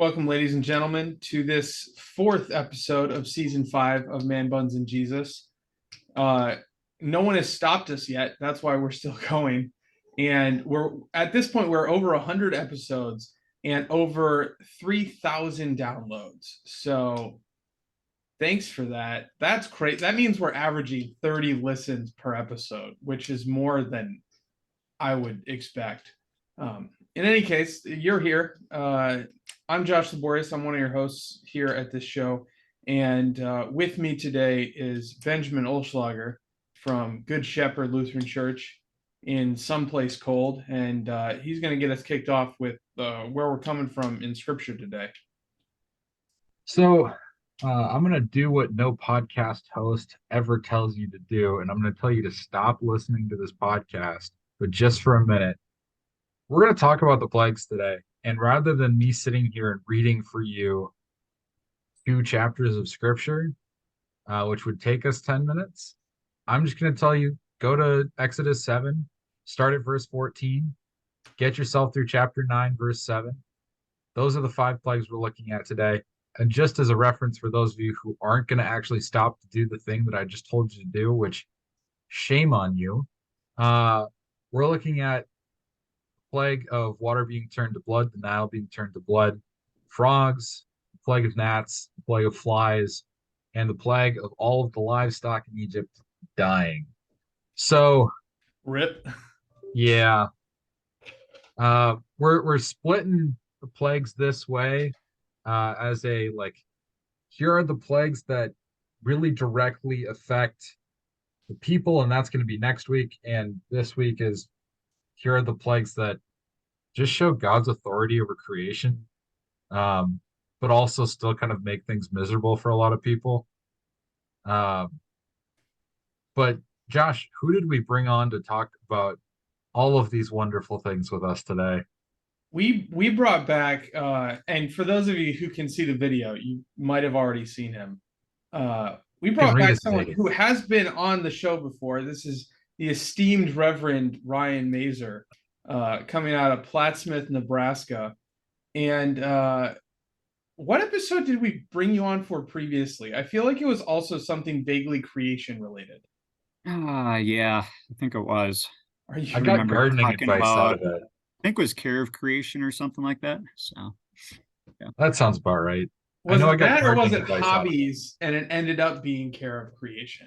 Welcome, ladies and gentlemen, to this fourth episode of season 5 of Man Buns and Jesus. Uh, no one has stopped us yet. That's why we're still going. And we're at this point, we're over 100 episodes and over 3,000 downloads. So thanks for that. That's great. That means we're averaging 30 listens per episode, which is more than I would expect. In any case, you're here. I'm Josh Laborious. I'm one of your hosts here at this show. And with me today is Benjamin Olschlager from Good Shepherd Lutheran Church in someplace cold. And he's going to get us kicked off with where we're coming from in Scripture today. So I'm going to do what no podcast host ever tells you to do, and I'm going to tell you to stop listening to this podcast, but just for a minute. We're going to talk about the plagues today, and rather than me sitting here and reading for you 2 chapters of Scripture, which would take us 10 minutes, I'm just going to tell you, go to Exodus 7, start at verse 14, get yourself through chapter 9, verse 7. Those are the 5 plagues we're looking at today. And just as a reference for those of you who aren't going to actually stop to do the thing that I just told you to do, which shame on you, we're looking at the plague of water being turned to blood, the Nile being turned to blood, frogs, the plague of gnats, the plague of flies, and the plague of all of the livestock in Egypt dying. So, Rip. yeah, we're splitting the plagues this way. As a here are the plagues that really directly affect the people, and that's going to be next week. And this week is here are the plagues that just show God's authority over creation, but also still kind of make things miserable for a lot of people. But Josh, who did we bring on to talk about all of these wonderful things with us today? We brought back and for those of you who can see the video, you might have already seen him. We brought back someone who has been on the show before. This is the esteemed Reverend Ryan Mazer, coming out of Plattsmouth, Nebraska. And what episode did we bring you on for previously? I feel like it was also something vaguely creation related. Yeah, I think it was. I got gardening advice out of it. I think it was Care of Creation or something like that. So, yeah. That sounds about right. Was it that, or was it hobbies and it ended up being Care of Creation?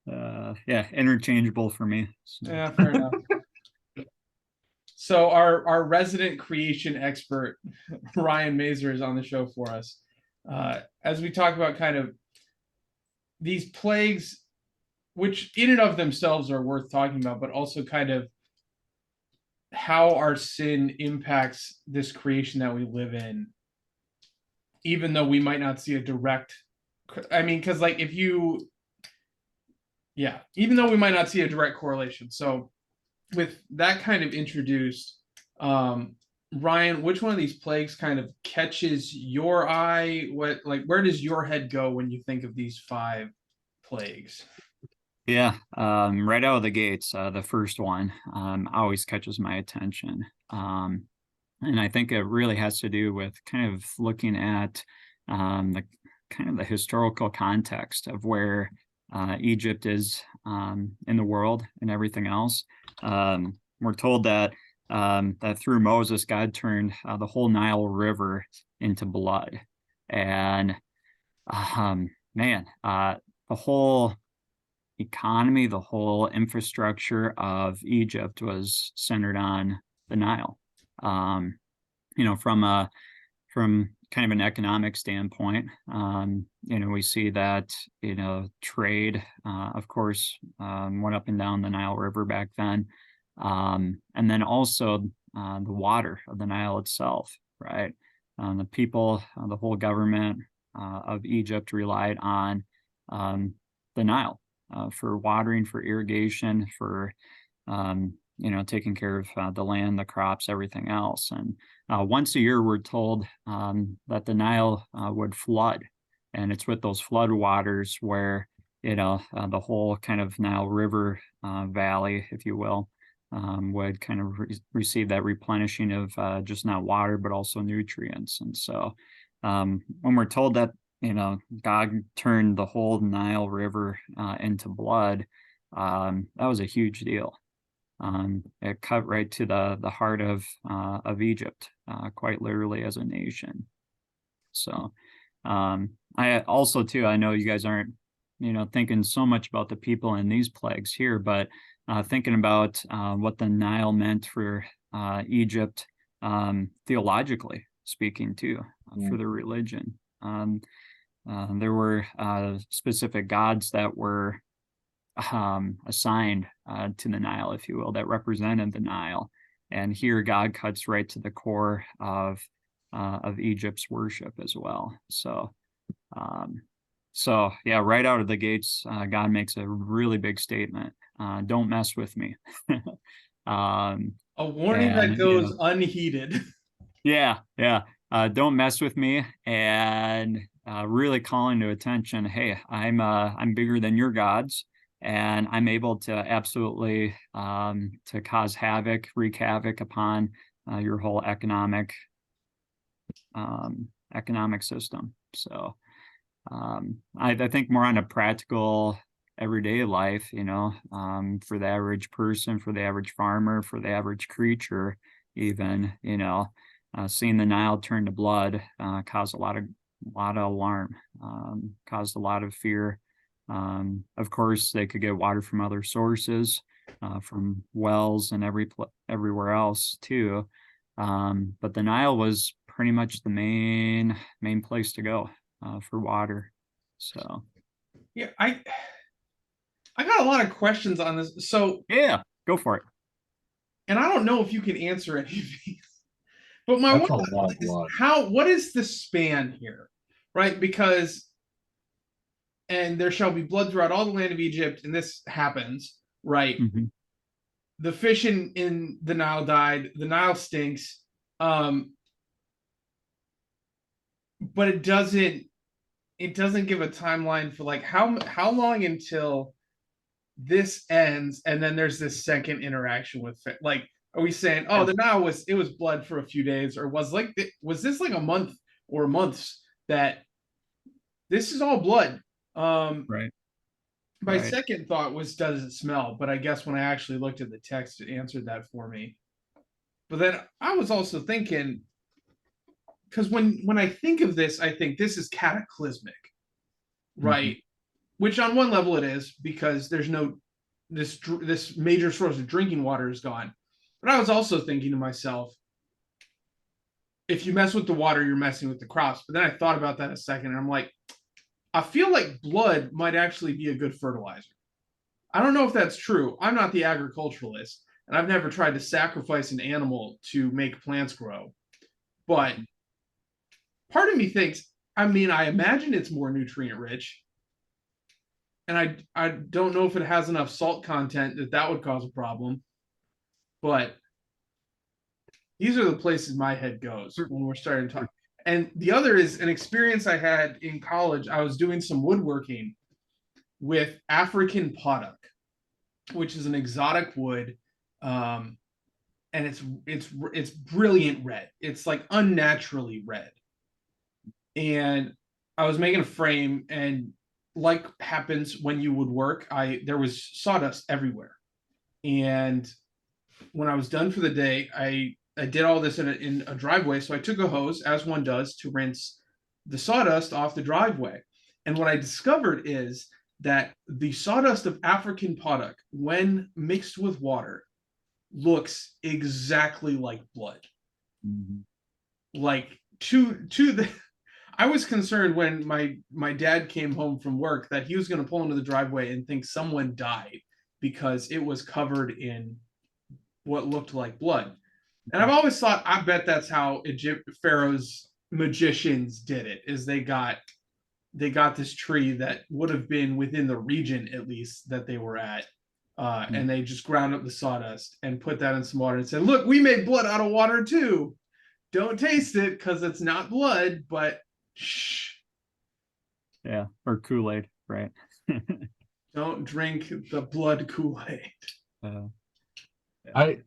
Yeah, interchangeable for me. So. Yeah, fair enough. So our resident creation expert, Ryan Mazer, is on the show for us. As we talk about kind of these plagues, which in and of themselves are worth talking about, but also kind of how our sin impacts this creation that we live in, even though we might not see a direct, because even though we might not see a direct correlation. So with that kind of introduced, Ryan, which one of these plagues kind of catches your eye? Where does your head go when you think of these 5 plagues? Yeah, right out of the gates, the first one always catches my attention. And I think it really has to do with kind of looking at the historical context of where Egypt is in the world and everything else. We're told that through Moses, God turned the whole Nile River into blood. And the whole economy, the whole infrastructure of Egypt was centered on the Nile. From kind of an economic standpoint, we see that, trade, of course, went up and down the Nile River back then. And then also the water of the Nile itself, right? The people, the whole government of Egypt relied on the Nile for watering, for irrigation, for taking care of the land, the crops, everything else. And once a year, we're told that the Nile would flood. And it's with those flood waters where, the whole kind of Nile River valley, if you will, would kind of receive that replenishing of just not water, but also nutrients. And so when we're told that, God turned the whole Nile River into blood, that was a huge deal. It cut right to the heart of Egypt, quite literally as a nation. So I also too, I know you guys aren't, thinking so much about the people in these plagues here, but thinking about what the Nile meant for Egypt, theologically speaking too, for the religion. There were specific gods that were assigned to the Nile, if you will, that represented the Nile. And here God cuts right to the core of Egypt's worship as well. So yeah, right out of the gates, God makes a really big statement. Don't mess with me. A warning that goes unheeded. Yeah. Don't mess with me, and really calling to attention, hey, I'm bigger than your gods, and I'm able to absolutely to cause havoc, wreak havoc upon your whole economic system. So I think more on a practical everyday life, for the average person, for the average farmer, for the average creature, even, seeing the Nile turn to blood caused a lot of alarm, caused a lot of fear. Of course, they could get water from other sources, from wells and everywhere else too. But the Nile was pretty much the main place to go for water. So yeah, I got a lot of questions on this. So yeah, go for it. And I don't know if you can answer any of these, but That's a lot of blood. what is the span here, right? Because and there shall be blood throughout all the land of Egypt, and this happens, right? Mm-hmm. The fish in the Nile died. The Nile stinks, but it doesn't give a timeline for like how long until this ends, and then there's this second interaction with it. Like, are we saying, oh, the Nile was blood for a few days, or was this like a month or months that this is all blood? Right. My second thought was, does it smell? But I guess when I actually looked at the text, it answered that for me. But then I was also thinking, because when I think of this, I think this is cataclysmic, right? Mm-hmm. Which on one level it is, because there's no this major source of drinking water is gone. But I was also thinking to myself, if you mess with the water, you're messing with the crops. But then I thought about that a second, and I'm like, I feel like blood might actually be a good fertilizer. I don't know if that's true. I'm not the agriculturalist, and I've never tried to sacrifice an animal to make plants grow. But part of me thinks, I imagine it's more nutrient rich. And I don't know if it has enough salt content that would cause a problem. But these are the places my head goes when we're starting to talk. And the other is an experience I had in college. I was doing some woodworking with African podoc, which is an exotic wood, and it's brilliant red. It's like unnaturally red. And I was making a frame, and like happens when you would work, there was sawdust everywhere. And when I was done for the day, I did all this in a driveway. So I took a hose, as one does, to rinse the sawdust off the driveway. And what I discovered is that the sawdust of African podoc, when mixed with water, looks exactly like blood. Mm-hmm. Like to the I was concerned when my dad came home from work that he was going to pull into the driveway and think someone died because it was covered in what looked like blood. And I've always thought, I bet that's how Pharaoh's magicians did it, is they got this tree that would have been within the region, at least, that they were at. And they just ground up the sawdust and put that in some water and said, look, we made blood out of water too. Don't taste it because it's not blood, but shh. Yeah, or Kool-Aid, right? Don't drink the blood Kool-Aid. I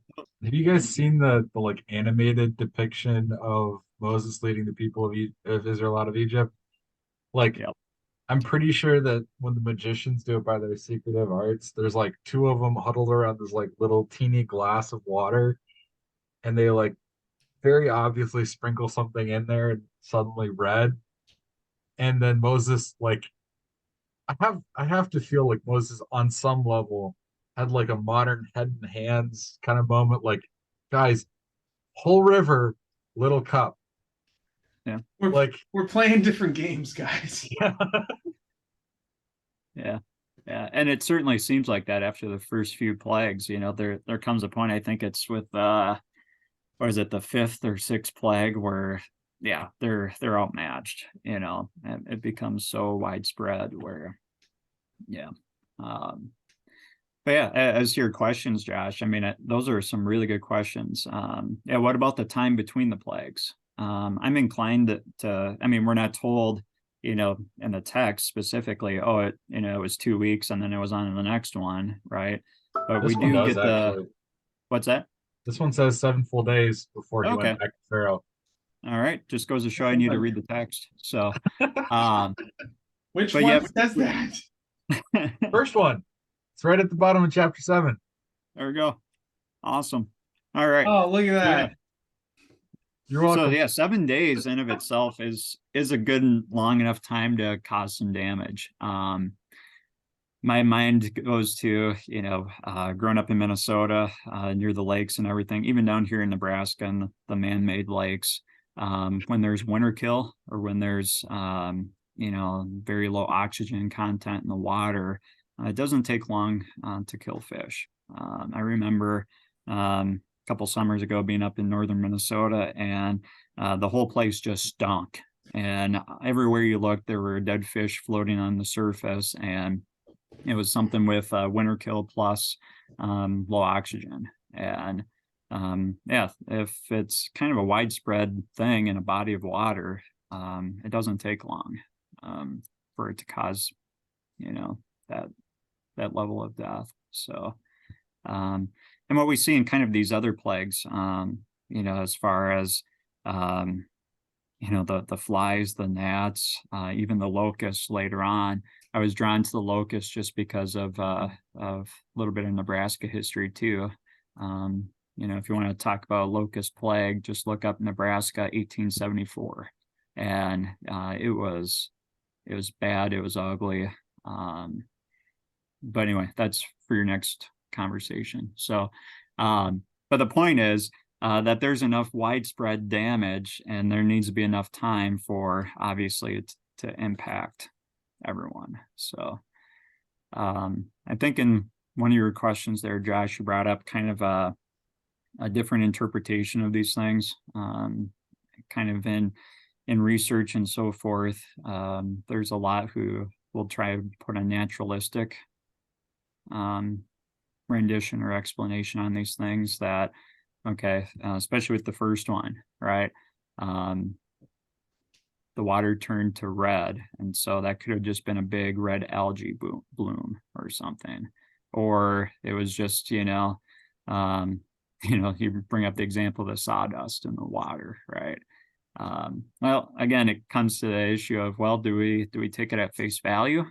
have you guys seen the like animated depiction of Moses leading the people of Israel out of Egypt? Like, Yep. I'm pretty sure that when the magicians do it by their secretive arts, there's like two of them huddled around this like little teeny glass of water, and they like very obviously sprinkle something in there and suddenly red. And then Moses like I have to feel like Moses on some level had like a modern head and hands kind of moment, like, guys, whole river, little cup. Yeah. We're Like, we're playing different games, guys. yeah. Yeah. Yeah. And it certainly seems like that after the first few plagues. There comes a point, I think it's with what is it, the fifth or sixth plague where yeah, they're outmatched, and it becomes so widespread where yeah. Um but yeah, as to your questions, Josh, I mean, those are some really good questions. Yeah, what about the time between the plagues? I'm inclined I mean, we're not told, in the text specifically, oh, it was 2 weeks and then it was on to the next one, right? But we This one do does get actually. what's that? This one says 7 full days before he went Okay. back to Pharaoh. All right. Just goes to show I need to read the text. So, um, Which but one yeah, says that? First one. It's right at the bottom of chapter 7. there we go. Awesome. All right. Oh, look at Yeah. that. You're So welcome. yeah, 7 days in of itself is a good and long enough time to cause some damage. My mind goes to, growing up in Minnesota, near the lakes and everything, even down here in Nebraska and the man-made lakes, when there's winter kill or when there's, very low oxygen content in the water, it doesn't take long to kill fish. I remember a couple summers ago being up in northern Minnesota and the whole place just stunk. And everywhere you looked, there were dead fish floating on the surface, and it was something with winter kill plus low oxygen. And yeah, if it's kind of a widespread thing in a body of water, it doesn't take long for it to cause, that that level of death. So, and what we see in kind of these other plagues, as far as the flies, the gnats, even the locusts later on. I was drawn to the locusts just because of a little bit of Nebraska history too. If you want to talk about locust plague, just look up Nebraska 1874, and it was bad, it was ugly. But anyway, that's for your next conversation. So, but the point is that there's enough widespread damage and there needs to be enough time for obviously to impact everyone. So I think in one of your questions there, Josh, you brought up kind of a different interpretation of these things, kind of in research and so forth. There's a lot who will try to put a naturalistic rendition or explanation on these things that, okay, especially with the first one, right? The water turned to red, and so that could have just been a big red algae bloom or something, or it was just you bring up the example of the sawdust in the water, right? Well, again, it comes to the issue of, well, do we take it at face value,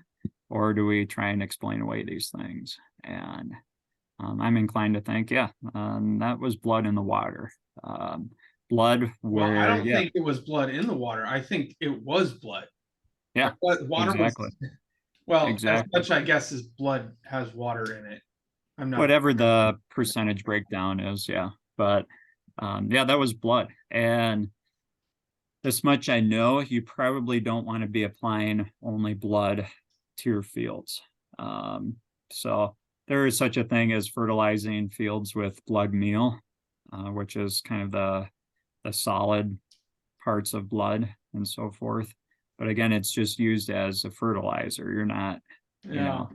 or do we try and explain away these things? And I'm inclined to think, yeah, that was blood in the water. Blood where, Well, I don't yeah, think it was blood in the water. I think it was blood. yeah, Water exactly, was, well, as exactly. much I guess as blood has water in it. I'm not. Whatever the percentage breakdown is, yeah. But yeah, that was blood. And this much I know, you probably don't want to be applying only blood to your fields. So there is such a thing as fertilizing fields with blood meal, which is kind of the solid parts of blood and so forth. But again, it's just used as a fertilizer. You're not, Yeah.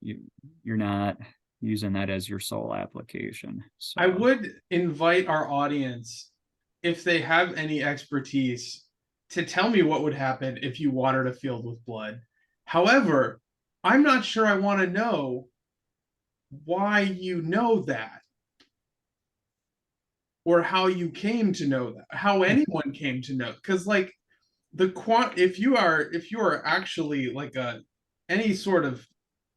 You're not using that as your sole application. So I would invite our audience, if they have any expertise, to tell me what would happen if you watered a field with blood. However, I'm not sure I want to know why you know that. or how you came to know that, how anyone came to know. Because like if you are actually like any sort of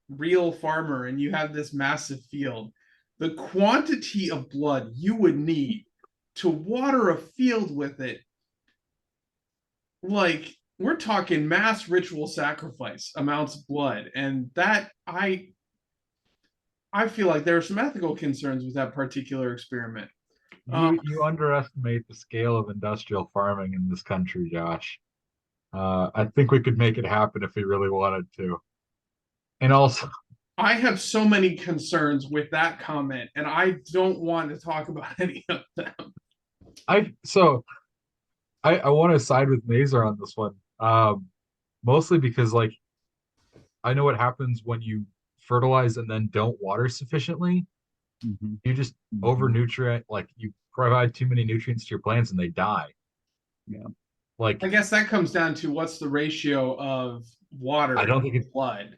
real farmer and you have this massive field, the quantity of blood you would need to water a field with it, like we're talking mass ritual sacrifice amounts of blood. And that I feel like there are some ethical concerns with that particular experiment. You underestimate the scale of industrial farming in this country, Josh. I think we could make it happen if we really wanted to. And also, I have so many concerns with that comment, and I don't want to talk about any of them. I want to side with Mazer on this one. Mostly because like I know what happens when you fertilize and then don't water sufficiently. Mhm. You just over nutrient, like you provide too many nutrients to your plants and they die. Yeah. Like I guess that comes down to what's the ratio of water I don't think and blood.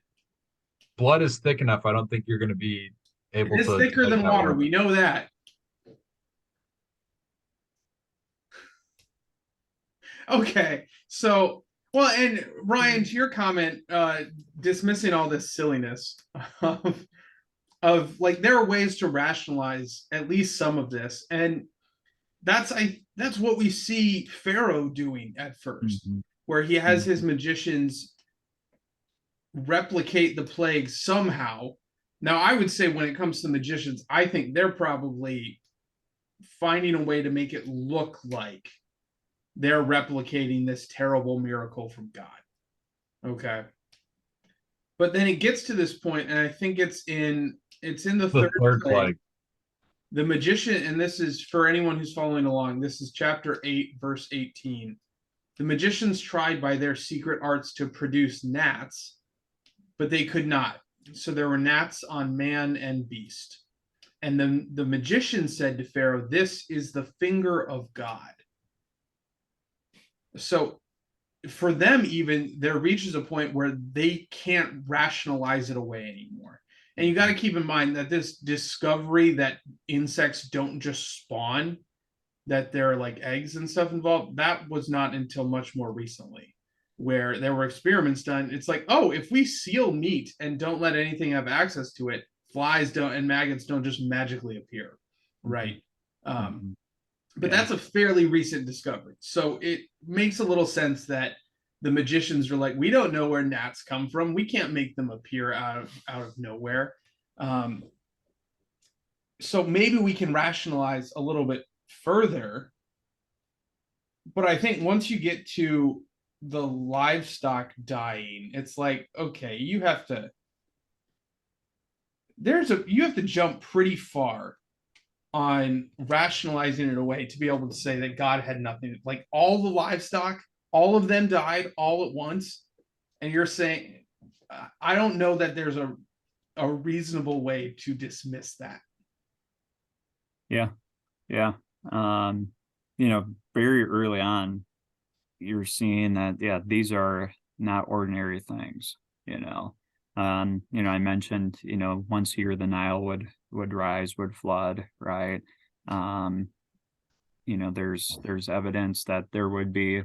blood is thick enough. I don't think you're going to be able It's to thicker make than that water. work. We know that. Okay. So, well, and Ryan, to your comment, dismissing all this silliness of like there are ways to rationalize at least some of this, and that's what we see Pharaoh doing at 1st, where he has his magicians replicate the plague somehow. Now, I would say when it comes to magicians, I think they're probably finding a way to make it look like they're replicating this terrible miracle from God. Okay. But then it gets to this point, and I think it's in the The third plague. plague. The magician, and this is for anyone who's following along, this is chapter 8, verse 18. The magicians tried by their secret arts to produce gnats, but they could not. So there were gnats on man and beast. And then the magician said to Pharaoh, "This is the finger of God." So for them, even there reaches a point where they can't rationalize it away anymore. And you got to keep in mind that this discovery that insects don't just spawn, that there are like eggs and stuff involved, that was not until much more recently, where there were experiments done. It's like, oh, if we seal meat and don't let anything have access to it, flies don't and maggots don't just magically appear, right? But that's a fairly recent discovery. So it makes a little sense that the magicians are like, we don't know where gnats come from. We can't make them appear out of nowhere. So maybe we can rationalize a little bit further. But I think once you get to the livestock dying, it's like, okay, you have to jump pretty far on rationalizing it away to be able to say that God had nothing. Like all the livestock, all of them died all at once, and you're saying, I don't know that there's a reasonable way to dismiss that. Yeah. Very early on, you're seeing that, these are not ordinary things, I mentioned, once a year the Nile would rise, would flood, right? There's evidence that there would be,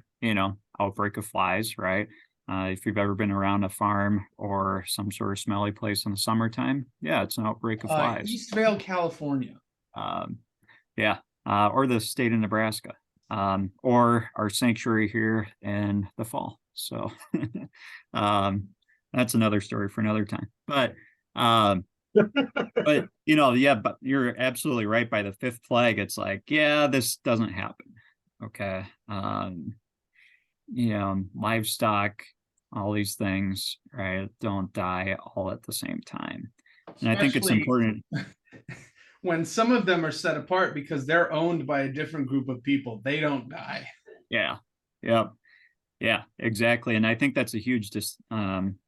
outbreak of flies, right? If you've ever been around a farm or some sort of smelly place in the summertime, it's an outbreak of flies. Eastvale, California. Or the state of Nebraska, or our sanctuary here in the fall. So that's another story for another time. But but you're absolutely right. By the fifth plague, it's like, this doesn't happen. Okay. Livestock, all these things, right, don't die all at the same time. And I think it's important when some of them are set apart because they're owned by a different group of people, they don't die. Yeah, exactly. And I think that's a huge distinction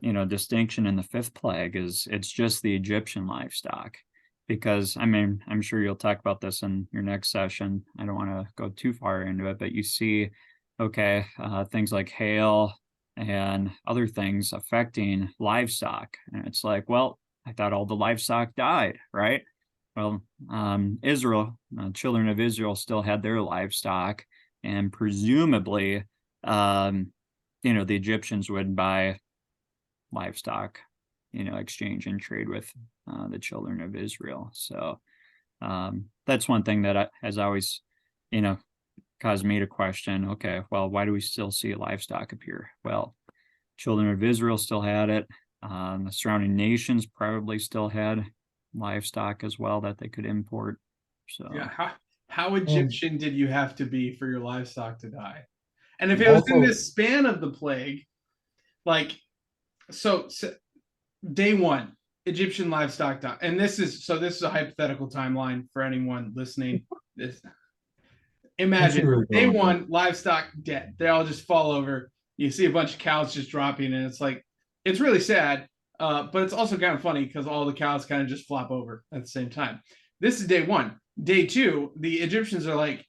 in the fifth plague is it's just the Egyptian livestock. Because I'm sure you'll talk about this in your next session. I don't want to go too far into it, but you see, things like hail and other things affecting livestock. And it's like, well, I thought all the livestock died, right? Well, Israel, children of Israel still had their livestock, and presumably, the Egyptians would buy livestock, exchange and trade with the children of Israel. So that's one thing that has always, caused me to question, okay, well, why do we still see livestock appear? Well, children of Israel still had it. The surrounding nations probably still had livestock as well that they could import. So Yeah. How Egyptian did you have to be for your livestock to die? And if And it was in also- this span of the plague, like, so day one, Egyptian livestock died. And this is a hypothetical timeline for anyone listening. Imagine really day going with one, livestock dead. They all just fall over. You see a bunch of cows just dropping, and it's really sad. But it's also kind of funny because all the cows kind of just flop over at the same time. This is day one. Day two, the Egyptians are like,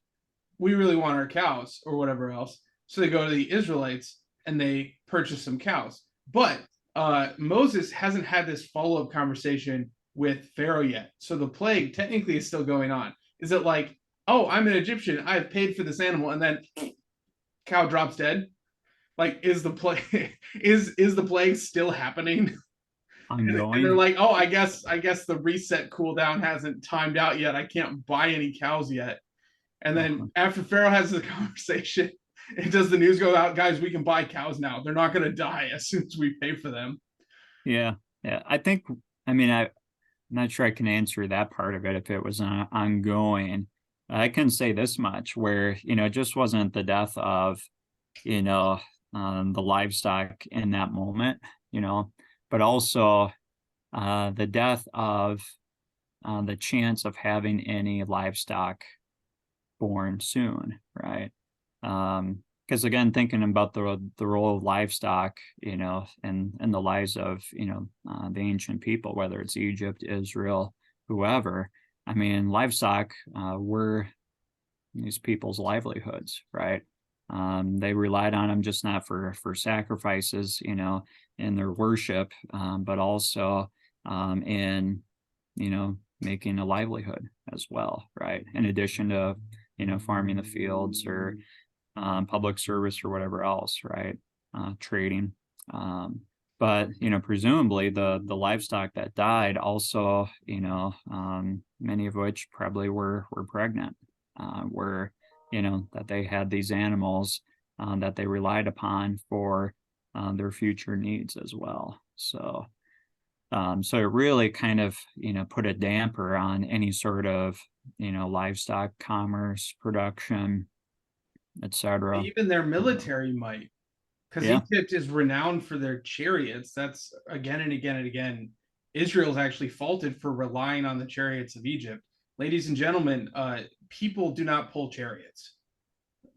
we really want our cows or whatever else. So they go to the Israelites and they purchase some cows. But Moses hasn't had this follow-up conversation with Pharaoh yet. So the plague technically is still going on. Is it like, oh, I'm an Egyptian, I've paid for this animal, and then cow drops dead? Like, is the plague is the plague still happening? And they're ongoing. like, oh, I guess the reset cooldown hasn't timed out yet. I can't buy any cows yet. And then after Pharaoh has the conversation, does the news go out, guys, we can buy cows now. They're not going to die as soon as we pay for them. Yeah. I'm not sure I can answer that part of it if it was ongoing. I can say this much, where, it just wasn't the death of, the livestock in that moment, but also the death of the chance of having any livestock born soon, right? Because again, thinking about the role of livestock, and the lives of the ancient people, whether it's Egypt, Israel, whoever. I mean, livestock were these people's livelihoods, right? They relied on them just not for sacrifices, in their worship, but also in making a livelihood as well, right? In addition to farming the fields or public service or whatever else, right? Trading. But presumably the livestock that died also, many of which probably were pregnant, were that they had these animals that they relied upon for their future needs as well. So it really kind of put a damper on any sort of livestock commerce, production, etc. Even their military might, because Egypt is renowned for their chariots. That's again and again and again. Israel's actually faulted for relying on the chariots of Egypt. Ladies and gentlemen, people do not pull chariots.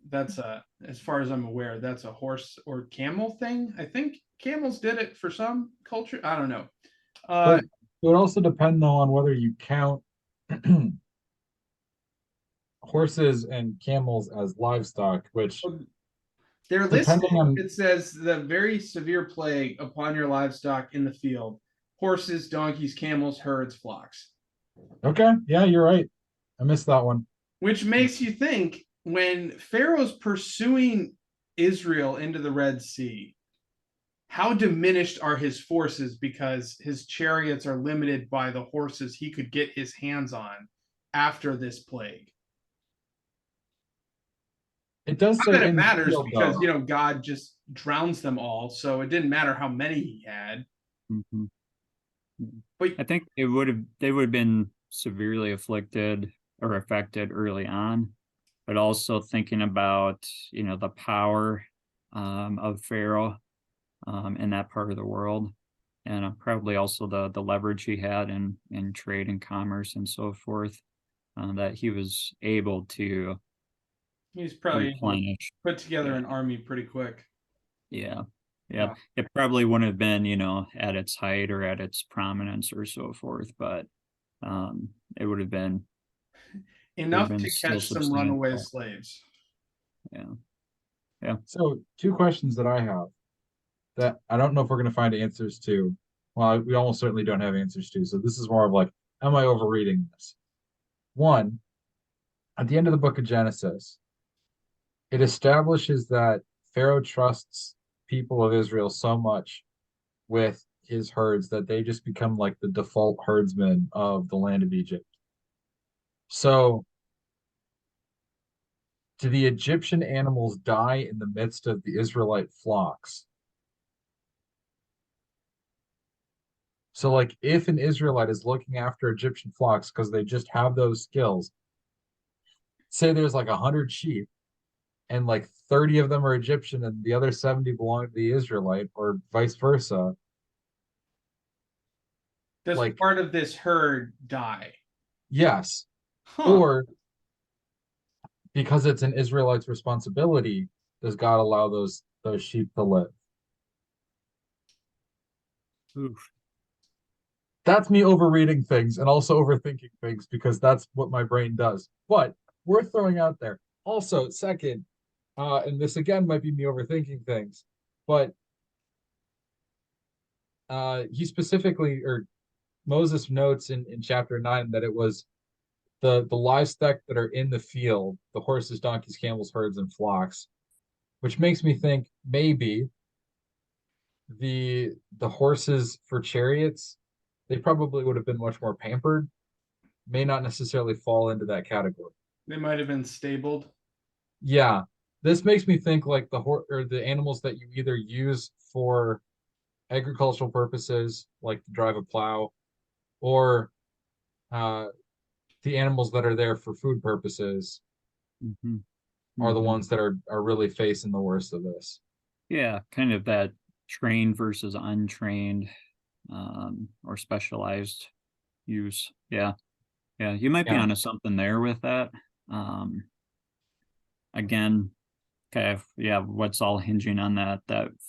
That's as far as I'm aware, that's a horse or camel thing. I think camels did it for some culture. I don't know. But it would also depend though on whether you count horses and camels as livestock, which they're listed. depending on It says the very severe plague upon your livestock in the field: horses, donkeys, camels, herds, flocks. okay, yeah, you're right. I missed that one. Which makes you think, when Pharaoh's pursuing Israel into the Red Sea, how diminished are his forces because his chariots are limited by the horses he could get his hands on after this plague? It does Not say that it in the matters field, because, though. God just drowns them all, so it didn't matter how many he had. Mhm. But I think they would have been severely afflicted or affected early on, but also thinking about the power of Pharaoh in that part of the world, and probably also the leverage he had in trade and commerce and so forth, that he was able to he's probably replenish. put together an army pretty quick. Yeah. Yeah. It probably wouldn't have been, at its height or at its prominence or so forth, but it would have been Enough been to still catch some runaway substantial. slaves. Yeah. So, two questions that I have that I don't know if we're going to find answers to. Well, we almost certainly don't have answers to. So, this is more of like, am I overreading this? One, at the end of the book of Genesis, it establishes that Pharaoh trusts people of Israel so much with his herds that they just become like the default herdsmen of the land of Egypt. So, do the Egyptian animals die in the midst of the Israelite flocks? So, like, if an Israelite is looking after Egyptian flocks because they just have those skills, say there's like 100 sheep and like 30 of them are Egyptian and the other 70 belong to the Israelite, or vice versa, Does like, part of this herd die? yes. Huh. Or because it's an Israelite's responsibility, does God allow those sheep to live? Oof. That's me overreading things and also overthinking things because that's what my brain does. But worth throwing out there. Also, second, and this again might be me overthinking things, but he specifically, or Moses notes in chapter 9 that it was the livestock that are in the field, the horses, donkeys, camels, herds, and flocks, which makes me think maybe the horses for chariots, they probably would have been much more pampered, may not necessarily fall into that category. They might have been stabled. Yeah, this makes me think like the horse or the animals that you either use for agricultural purposes, like to drive a plow, or uh, the animals that are there for food purposes Hmm. are the Hmm. ones that are really facing the worst of this. Yeah, kind of that trained versus untrained, or specialized use. Yeah. Yeah, you might be Yeah, onto something there with that. Um, again, okay, yeah, what's all hinging on that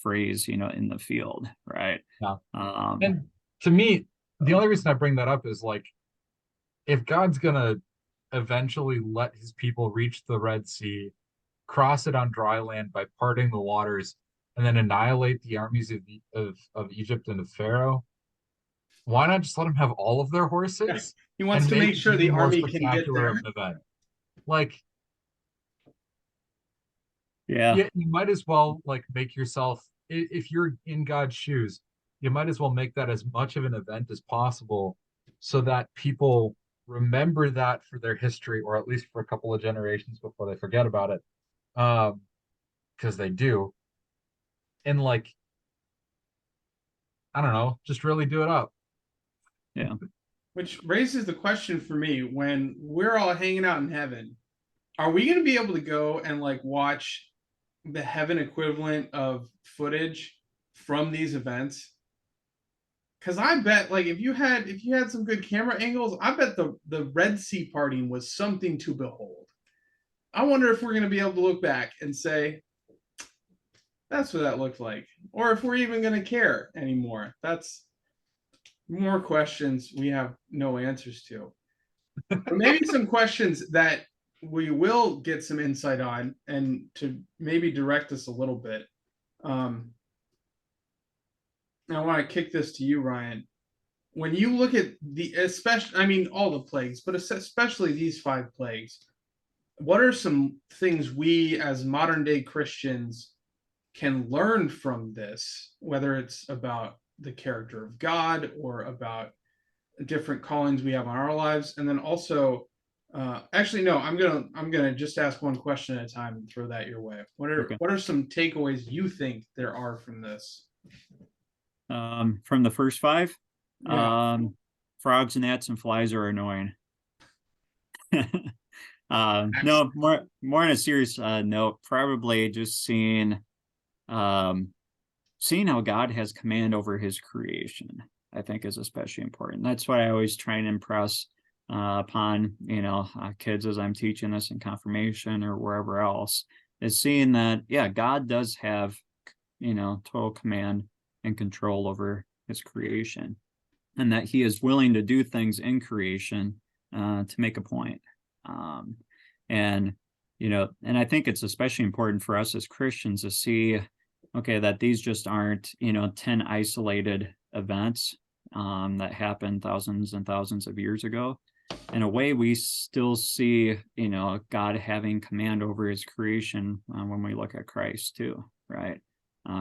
phrase, in the field, right? yeah. Um, And to me, the only reason I bring that up is like if God's gonna eventually let his people reach the Red Sea, cross it on dry land by parting the waters, and then annihilate the armies of Egypt and of Pharaoh, why not just let them have all of their horses He wants and to make make it sure the even more army can get spectacular there. of an event? Like, yeah, you might as well like make yourself, if you're in God's shoes, you might as well make that as much of an event as possible so that people remember that for their history, or at least for a couple of generations before they forget about it. Because they do. And like, I don't know, just really do it up. yeah. Which raises the question for me, when we're all hanging out in heaven, are we going to be able to go and like watch the heaven equivalent of footage from these events? Because I bet, like, if you had some good camera angles, I bet the Red Sea parting was something to behold. I wonder if we're going to be able to look back and say that's what that looked like, or if we're even going to care anymore. That's more questions we have no answers to. But maybe some questions that we will get some insight on, and to maybe direct us a little bit. Um, I want to kick this to you, Ryan. When you look at especially, I mean, all the plagues, but especially these 5 plagues, what are some things we as modern day Christians can learn from this, whether it's about the character of God or about different callings we have on our lives, and then also, actually, no, I'm gonna just ask one question at a time and throw that your way. What are Okay. what are some takeaways you think there are from this? From the first 5, Yeah, frogs and gnats and flies are annoying. excellent. No, more on a serious note, probably just um, seeing how God has command over his creation, I think is especially important. That's what I always try and impress upon, kids as I'm teaching this in confirmation or wherever else, is seeing that, yeah, God does have, total command and control over his creation, and that he is willing to do things in creation to make a point. Um, and, and I think it's especially important for us as Christians to see, okay, that these just aren't, 10 isolated events that happened thousands and thousands of years ago, in a way, we still see, God having command over his creation when we look at Christ too, right?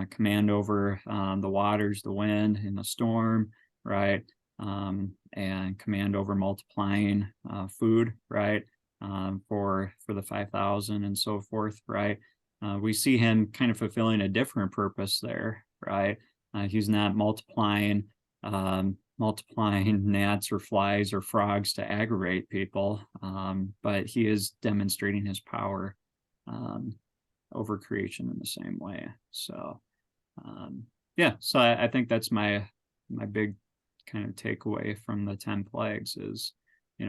Command over the waters, the wind, and the storm, right? And command over multiplying food, right? For the 5,000 and so forth, right? We see him kind of fulfilling a different purpose there, right? He's not multiplying gnats or flies or frogs to aggravate people, but he is demonstrating his power over creation in the same way. So, yeah, so I think that's my big kind of takeaway from the 10 plagues is,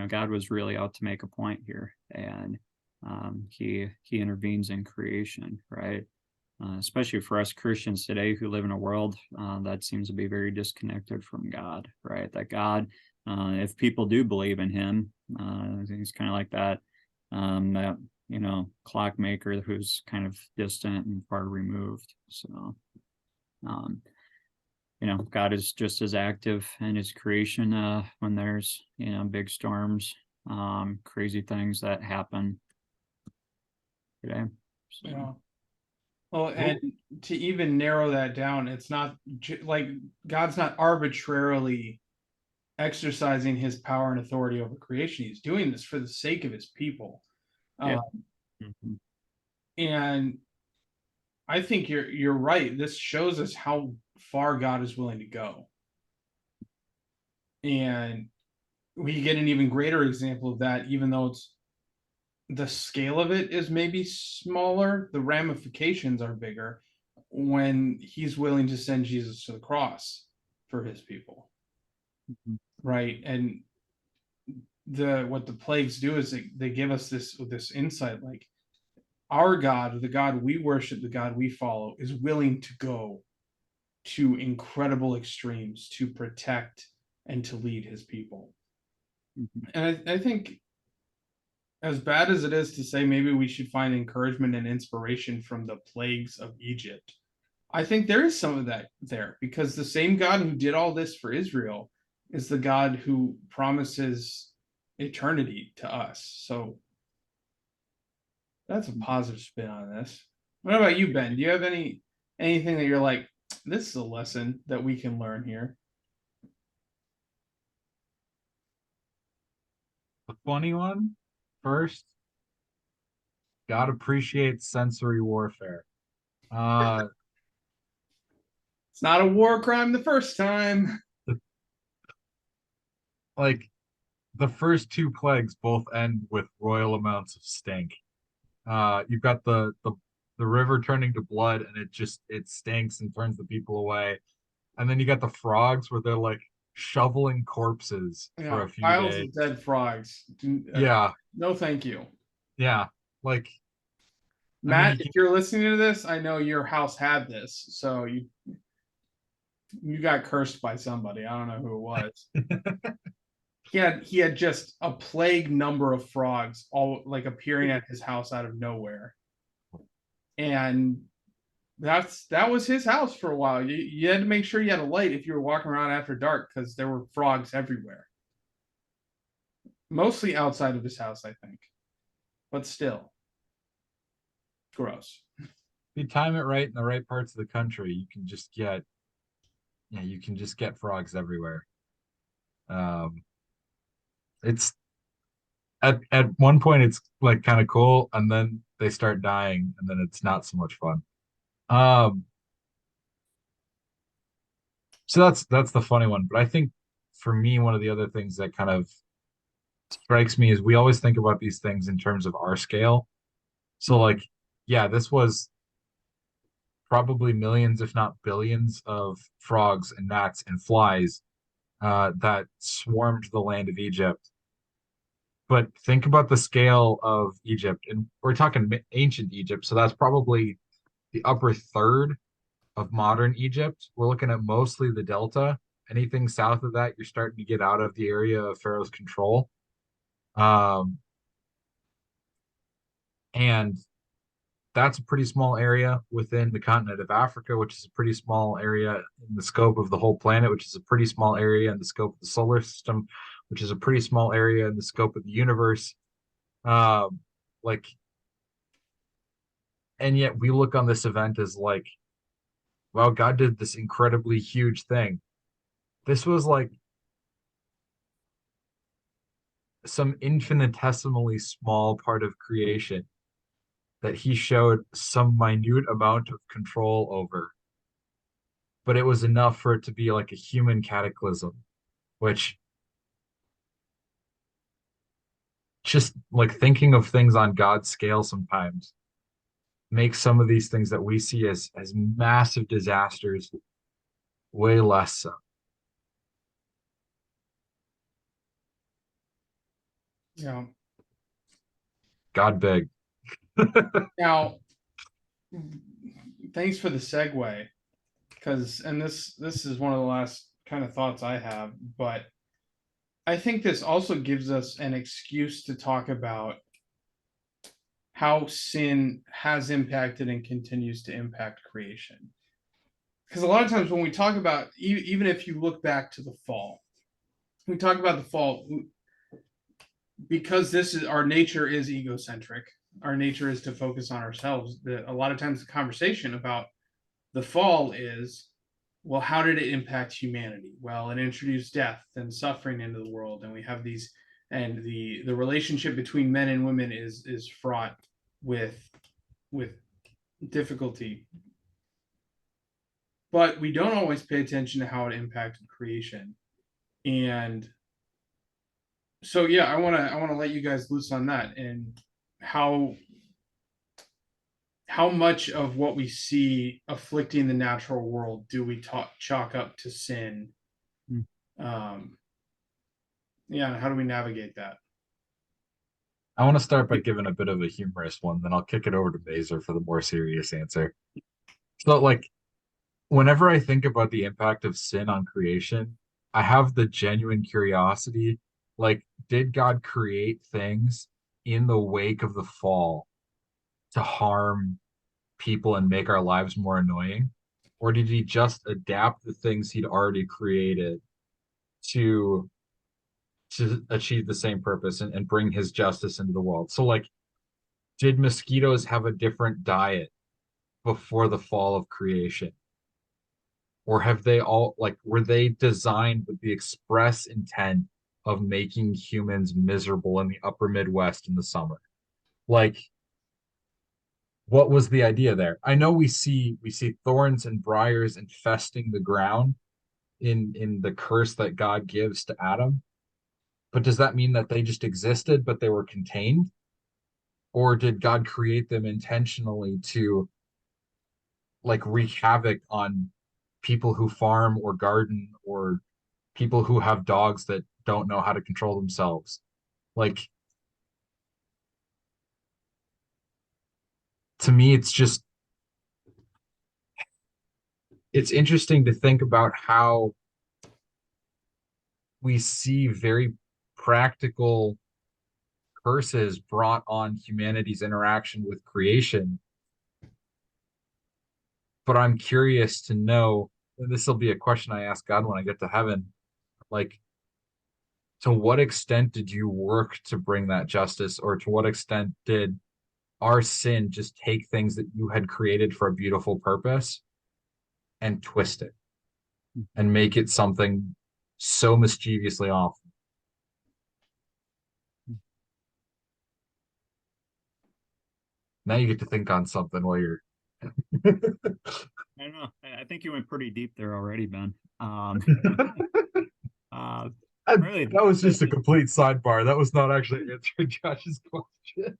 God was really out to make a point here, and he intervenes in creation, right? Especially for us Christians today who live in a world that seems to be very disconnected from God, right? That God, if people do believe in him, he's kind of like that clockmaker who's kind of distant and far removed. So, God is just as active in his creation when there's, big storms, crazy things that happen today. So. Yeah. Well, and to even narrow that down, it's not like God's not arbitrarily exercising his power and authority over creation. He's doing this for the sake of his people. Yeah. Mm-hmm. And I think you're right. This shows us how far God is willing to go. And we get an even greater example of that, even though it's the scale of it is maybe smaller, the ramifications are bigger when he's willing to send Jesus to the cross for his people. Mm-hmm. Right. And what the plagues do is they give us this insight, like our God, the God we worship, the God we follow, is willing to go to incredible extremes to protect and to lead his people. Mm-hmm. And I think, as bad as it is to say maybe we should find encouragement and inspiration from the plagues of Egypt, I think there is some of that there, because the same God who did all this for Israel is the God who promises eternity to us. So that's a positive spin on this. What about you, Ben? Do you have anything that you're like, this is a lesson that we can learn here? The funny one first, God appreciates sensory warfare. It's not a war crime the first time. Like the first two plagues both end with royal amounts of stink. You've got the river turning to blood, and it stinks and turns the people away. And then you got the frogs where they're like shoveling corpses for a few piles days. of dead frogs. Yeah. No, thank you. Yeah. Like, Matt, if you're listening to this, I know your house had this, so you got cursed by somebody. I don't know who it was. he had just a plague number of frogs all like appearing at his house out of nowhere. And that was his house for a while. You had to make sure you had a light if you were walking around after dark, because there were frogs everywhere. Mostly outside of his house, I think. But still. Gross. If you time it right in the right parts of the country, you can just get frogs everywhere. It's at one point it's like kind of cool, and then they start dying, and then it's not so much fun. So that's the funny one. But I think for me, one of the other things that kind of strikes me is we always think about these things in terms of our scale. So like, yeah, this was probably millions, if not billions, of frogs and gnats and flies that swarmed the land of Egypt. But think about the scale of Egypt, and we're talking ancient Egypt, so that's probably the upper third of modern Egypt. We're looking at mostly the Delta. Anything south of that, you're starting to get out of the area of Pharaoh's control. And that's a pretty small area within the continent of Africa, which is a pretty small area in the scope of the whole planet, which is a pretty small area in the scope of the solar system, which is a pretty small area in the scope of the universe. Um, like, and yet we look on this event as like, well, God did this incredibly huge thing. This was like some infinitesimally small part of creation that he showed some minute amount of control over, but it was enough for it to be like a human cataclysm, which just like thinking of things on God's scale sometimes makes some of these things that we see as massive disasters way less so. Yeah. God big. Now, thanks for the segue, because this is one of the last kind of thoughts I have, but I think this also gives us an excuse to talk about how sin has impacted and continues to impact creation. Because a lot of times when we talk about, even if you look back to the fall, we talk about the fall because this is our nature is egocentric. Our nature is to focus on ourselves. A lot of times the conversation about the fall is, well, how did it impact humanity? Well, it introduced death and suffering into the world, and we have these, and the relationship between men and women is fraught with with difficulty. But we don't always pay attention to how it impacted creation. And so yeah, I want to let you guys loose on that, and how much of what we see afflicting the natural world do we chalk up to sin? Mm. Yeah, how do we navigate that? I want to start by giving a bit of a humorous one, then I'll kick it over to Mazer for the more serious answer. So, like, whenever I think about the impact of sin on creation, I have the genuine curiosity, like, did God create things in the wake of the fall to harm people and make our lives more annoying? Or did he just adapt the things he'd already created to achieve the same purpose and bring his justice into the world? So like, did mosquitoes have a different diet before the fall of creation? Or have they all like were they designed with the express intent of making humans miserable in the upper Midwest in the summer? Like, what was the idea there? I know we see thorns and briars infesting the ground in the curse that God gives to Adam, but does that mean that they just existed but they were contained? Or did God create them intentionally to like wreak havoc on people who farm or garden or people who have dogs that don't know how to control themselves? Like, to me, it's interesting to think about how we see very practical curses brought on humanity's interaction with creation. But I'm curious to know, and this will be a question I ask God when I get to heaven, like, to what extent did you work to bring that justice, or to what extent did our sin just take things that you had created for a beautiful purpose and twist it and make it something so mischievously awful? Now you get to think on something while you're I don't know. I think you went pretty deep there already, Ben. Uh, really, that was just a complete sidebar. That was not actually answering Josh's question.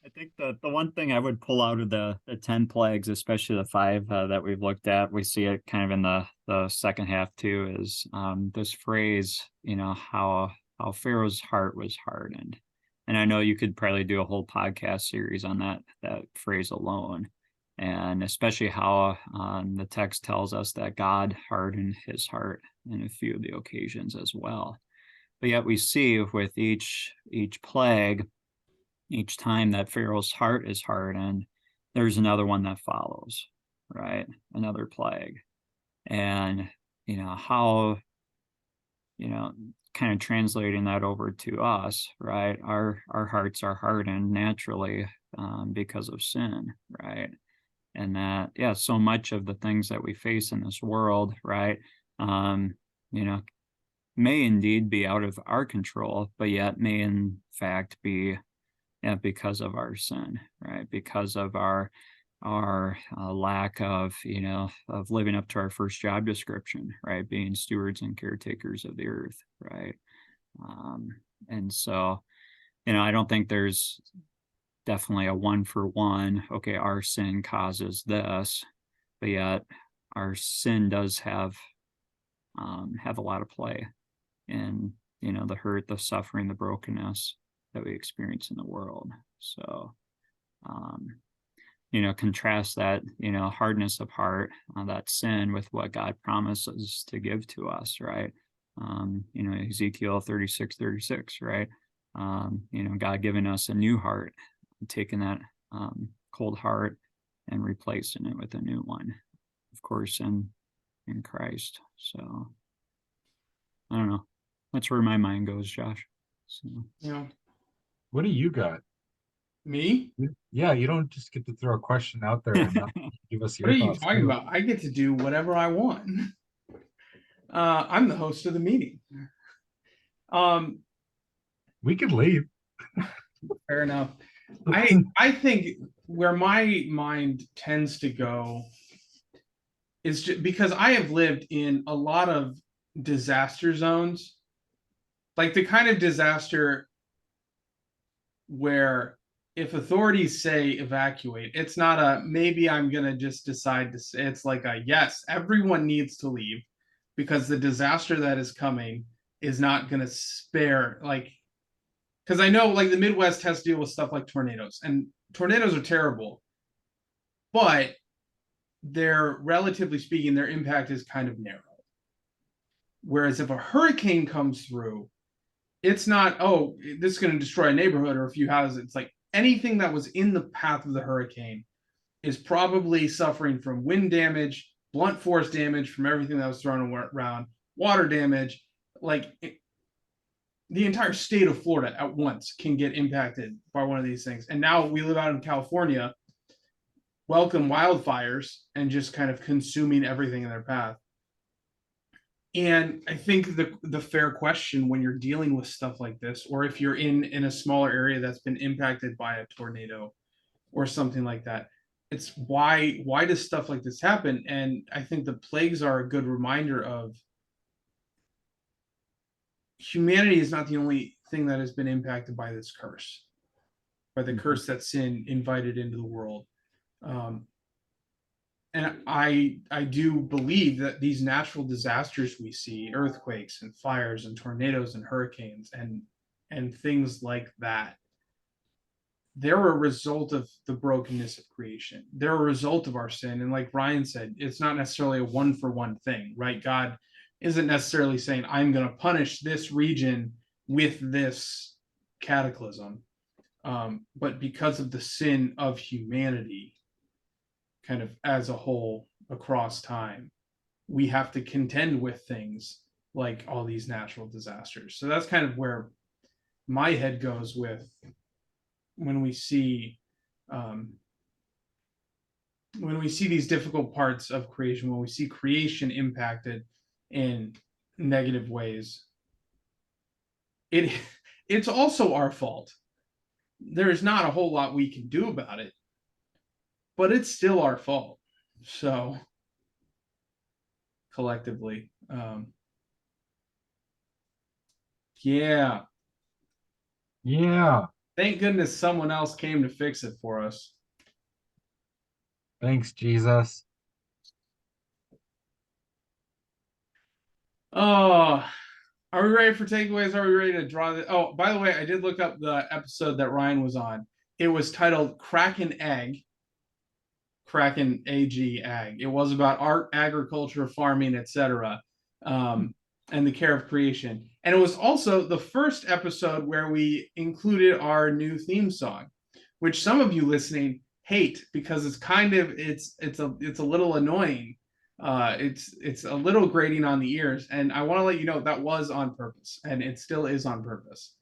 I think the one thing I would pull out of the 10 plagues, especially the five that we've looked at, we see it kind of in the second half too, is this phrase, how Pharaoh's heart was hardened. And I know you could probably do a whole podcast series on that phrase alone. And especially how the text tells us that God hardened his heart in a few of the occasions as well. But yet we see with each plague, each time that Pharaoh's heart is hardened, there's another one that follows, right? Another plague. And how kind of translating that over to us, right? Our hearts are hardened naturally because of sin, right? And that, yeah, so much of the things that we face in this world, right, you know, may indeed be out of our control, but yet may in fact be, yeah, because of our sin, right? Because of our lack of, of living up to our first job description, right? Being stewards and caretakers of the earth, right? And so, I don't think there's definitely a one for one, okay, our sin causes this, but yet our sin does have a lot of play in, the hurt, the suffering, the brokenness that we experience in the world. So, contrast that, hardness of heart, that sin with what God promises to give to us, right? Ezekiel 36:36, right? God giving us a new heart, taking that cold heart and replacing it with a new one, of course, in Christ. So I don't know. That's where my mind goes, Josh. So What do you got? Me? Yeah, you don't just get to throw a question out there and not give us your What are you thoughts. talking about? I get to do whatever I want. I'm the host of the meeting. We can leave. Fair enough. I think where my mind tends to go is just because I have lived in a lot of disaster zones, like the kind of disaster where if authorities say evacuate, it's not a maybe I'm going to just decide to say, it's like a yes, everyone needs to leave because the disaster that is coming is not going to spare, like, because I know like the Midwest has to deal with stuff like tornadoes, and tornadoes are terrible, but they're, relatively speaking, their impact is kind of narrow. Whereas if a hurricane comes through, it's not, oh, this is going to destroy a neighborhood or a few houses. It's like anything that was in the path of the hurricane is probably suffering from wind damage, blunt force damage from everything that was thrown around, water damage. Like the entire state of Florida at once can get impacted by one of these things. And now we live out in California, welcome wildfires and just kind of consuming everything in their path. And I think the fair question when you're dealing with stuff like this, or if you're in a smaller area that's been impacted by a tornado or something like that, it's why does stuff like this happen? And I think the plagues are a good reminder of humanity is not the only thing that has been impacted by this curse, by the curse that sin invited into the world. And I do believe that these natural disasters we see, earthquakes and fires and tornadoes and hurricanes and things like that, they're a result of the brokenness of creation. They're a result of our sin. And like Ryan said, it's not necessarily a one-for-one thing, right? God isn't necessarily saying, I'm going to punish this region with this cataclysm. But because of the sin of humanity, kind of as a whole across time, we have to contend with things like all these natural disasters. So that's kind of where my head goes with when we see these difficult parts of creation, when we see creation impacted in negative ways. It's also our fault. There's not a whole lot we can do about it, but it's still our fault. So collectively, yeah. Thank goodness someone else came to fix it for us. Thanks, Jesus. Oh, are we ready for takeaways? Are we ready to draw the? Oh, by the way, I did look up the episode that Ryan was on. It was titled Kraken Ag. Kraken AG Ag. It was about art, agriculture, farming, etc., and the care of creation. And it was also the first episode where we included our new theme song, which some of you listening hate because it's kind of it's a little annoying. It's a little grating on the ears, and I want to let you know that was on purpose, and it still is on purpose.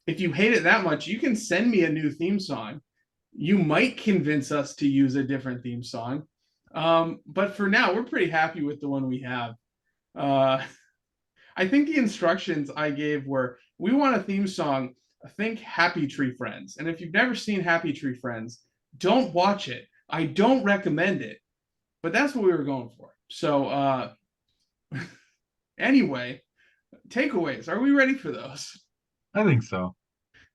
If you hate it that much, you can send me a new theme song. You might convince us to use a different theme song. But for now, we're pretty happy with the one we have. I think the instructions I gave were, we want a theme song, think Happy Tree Friends. And if you've never seen Happy Tree Friends, don't watch it. I don't recommend it. But that's what we were going for. So anyway, takeaways. Are we ready for those? I think so.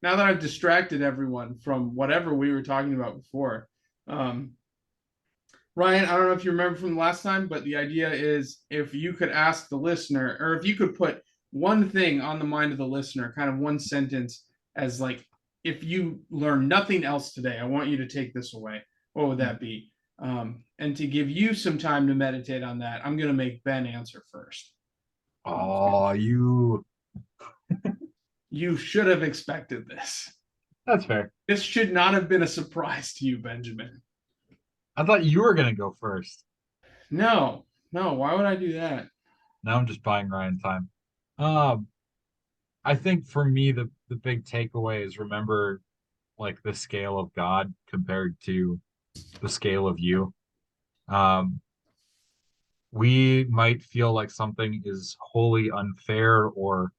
Now that I've distracted everyone from whatever we were talking about before. Ryan, I don't know if you remember from the last time, but the idea is if you could ask the listener, or if you could put one thing on the mind of the listener, kind of one sentence, as like, if you learn nothing else today, I want you to take this away. What would that be? And to give you some time to meditate on that, I'm going to make Ben answer first. Oh, you should have expected this. That's fair. This should not have been a surprise to you, Benjamin. I thought you were gonna go first. No, why would I do that? Now I'm just buying Ryan time. I think for me the big takeaway is, remember like the scale of God compared to the scale of you. We might feel like something is wholly unfair or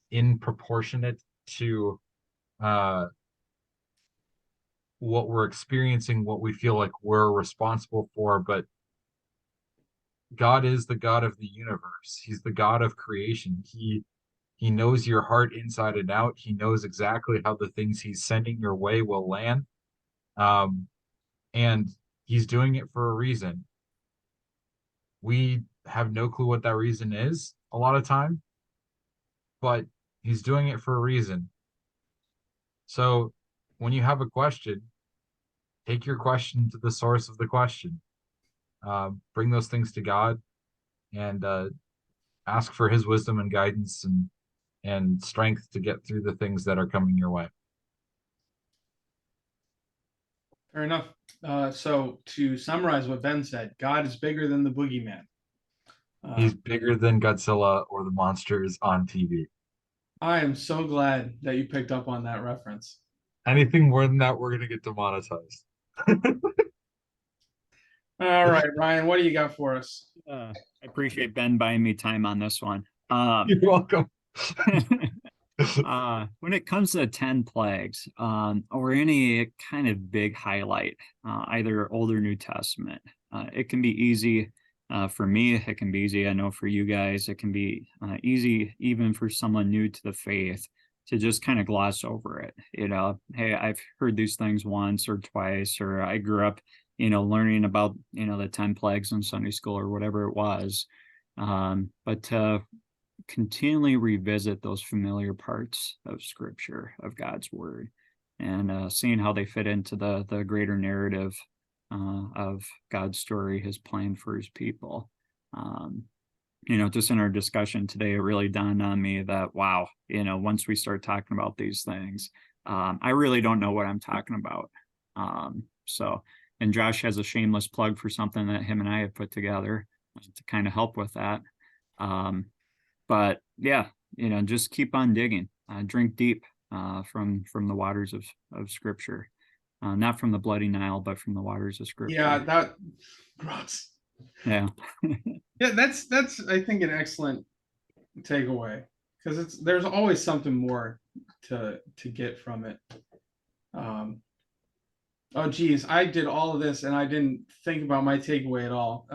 in proportionate to what we're experiencing, what we feel like we're responsible for, but God is the God of the universe. He's the God of creation. He knows your heart inside and out. He knows exactly how the things he's sending your way will land. And he's doing it for a reason. We have no clue what that reason is a lot of time, but he's doing it for a reason. So when you have a question, take your question to the source of the question. Bring those things to God, and ask for his wisdom and guidance and strength to get through the things that are coming your way. Fair enough. So to summarize what Ben said, God is bigger than the boogeyman. He's bigger than Godzilla or the monsters on TV. I am so glad that you picked up on that reference. Anything more than that, we're going to get demonetized. All right, Ryan, what do you got for us? I appreciate Ben buying me time on this one. You're welcome. When it comes to 10 plagues, or any kind of big highlight, either Old or New Testament, it can be easy. For me, it can be easy. I know for you guys, it can be easy, even for someone new to the faith, to just kind of gloss over it. Hey, I've heard these things once or twice, or I grew up, learning about, the 10 plagues in Sunday school or whatever it was. But to continually revisit those familiar parts of Scripture, of God's Word, and seeing how they fit into the greater narrative of God's story, his plan for his people. Just in our discussion today, it really dawned on me that, wow, once we start talking about these things, I really don't know what I'm talking about. And Josh has a shameless plug for something that him and I have put together to kind of help with that. But yeah, just keep on digging, drink deep from the waters of Scripture. Not from the bloody Nile, but from the waters of Scripture. Yeah, that gross. Yeah. Yeah, that's I think an excellent takeaway, because there's always something more to get from it. Oh geez, I did all of this and I didn't think about my takeaway at all.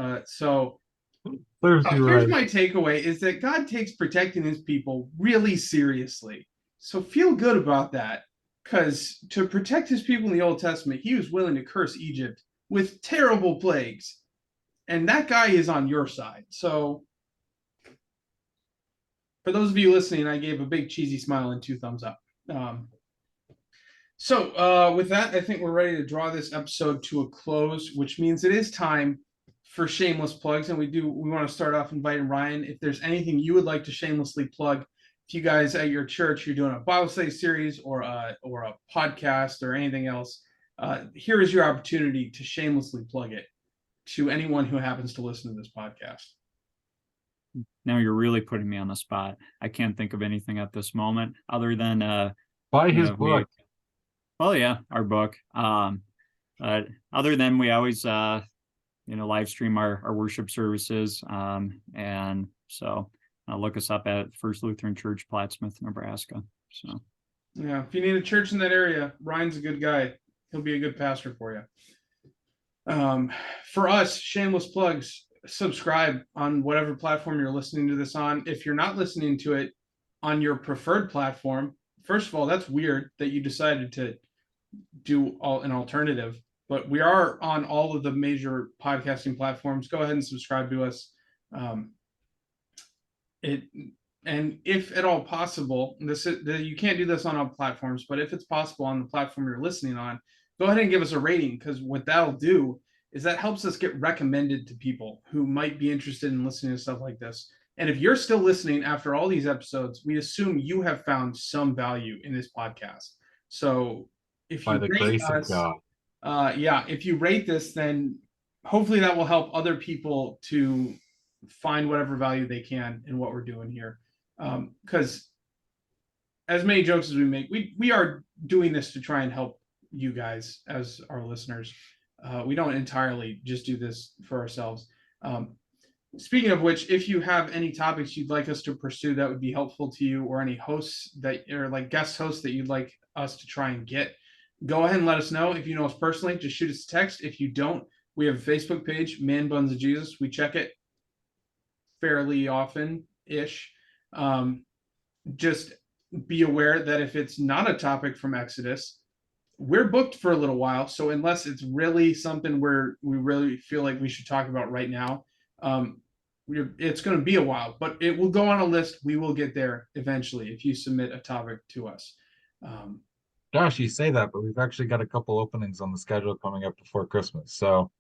Here's my takeaway is that God takes protecting his people really seriously. So feel good about that. Because to protect his people in the Old Testament, he was willing to curse Egypt with terrible plagues. And that guy is on your side. So for those of you listening, I gave a big cheesy smile and 2 thumbs up. With that, I think we're ready to draw this episode to a close, which means it is time for shameless plugs. And we want to start off inviting Ryan. If there's anything you would like to shamelessly plug, if you guys at your church, you're doing a Bible study series or a podcast or anything else, here is your opportunity to shamelessly plug it. to anyone who happens to listen to this podcast? Now you're really putting me on the spot. I can't think of anything at this moment other than Buy his know, book. well, yeah, our book. Other than we always live stream our worship services. And so look us up at First Lutheran Church, Plattsmouth, Nebraska. So Yeah, if you need a church in that area, Ryan's a good guy. He'll be a good pastor for you. For us, shameless plugs, subscribe on whatever platform you're listening to this on. If you're not listening to it on your preferred platform, first of all, that's weird that you decided to do an alternative, but we are on all of the major podcasting platforms. Go ahead and subscribe to us. And if at all possible, you can't do this on all platforms, but if it's possible on the platform you're listening on, go ahead and give us a rating, because what that'll do is that helps us get recommended to people who might be interested in listening to stuff like this. And if you're still listening after all these episodes, we assume you have found some value in this podcast. So if you By the rate grace of God. if you rate this, then hopefully that will help other people to find whatever value they can in what we're doing here. Because as many jokes as we make, we are doing this to try and help you guys as our listeners. We don't entirely just do this for ourselves. Speaking of which, if you have any topics you'd like us to pursue that would be helpful to you, or any hosts or like guest hosts that you'd like us to try and get, go ahead and let us know. If you know us personally, just shoot us a text. If you don't, we have a Facebook page, Man Buns of Jesus. We check it fairly often-ish. Just be aware that if it's not a topic from Exodus, we're booked for a little while. So unless it's really something where we really feel like we should talk about right now, it's going to be a while, but it will go on a list. We will get there eventually if you submit a topic to us. Gosh, you say that, but we've actually got a couple openings on the schedule coming up before Christmas. So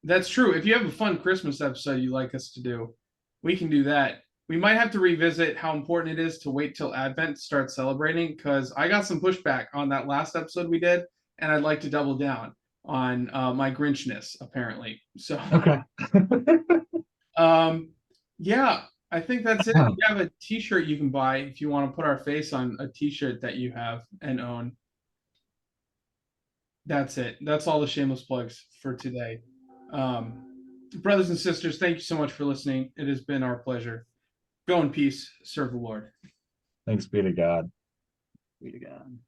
that's true. If you have a fun Christmas episode you'd like us to do, we can do that. We might have to revisit how important it is to wait till Advent to start celebrating, because I got some pushback on that last episode we did, and I'd like to double down on my Grinchness, apparently. So, okay. Yeah, I think that's it. We have a t-shirt you can buy if you want to put our face on a t-shirt that you have and own. That's it. That's all the shameless plugs for today. Brothers and sisters, thank you so much for listening. It has been our pleasure. Go in peace. Serve the Lord. Thanks be to God. be to God.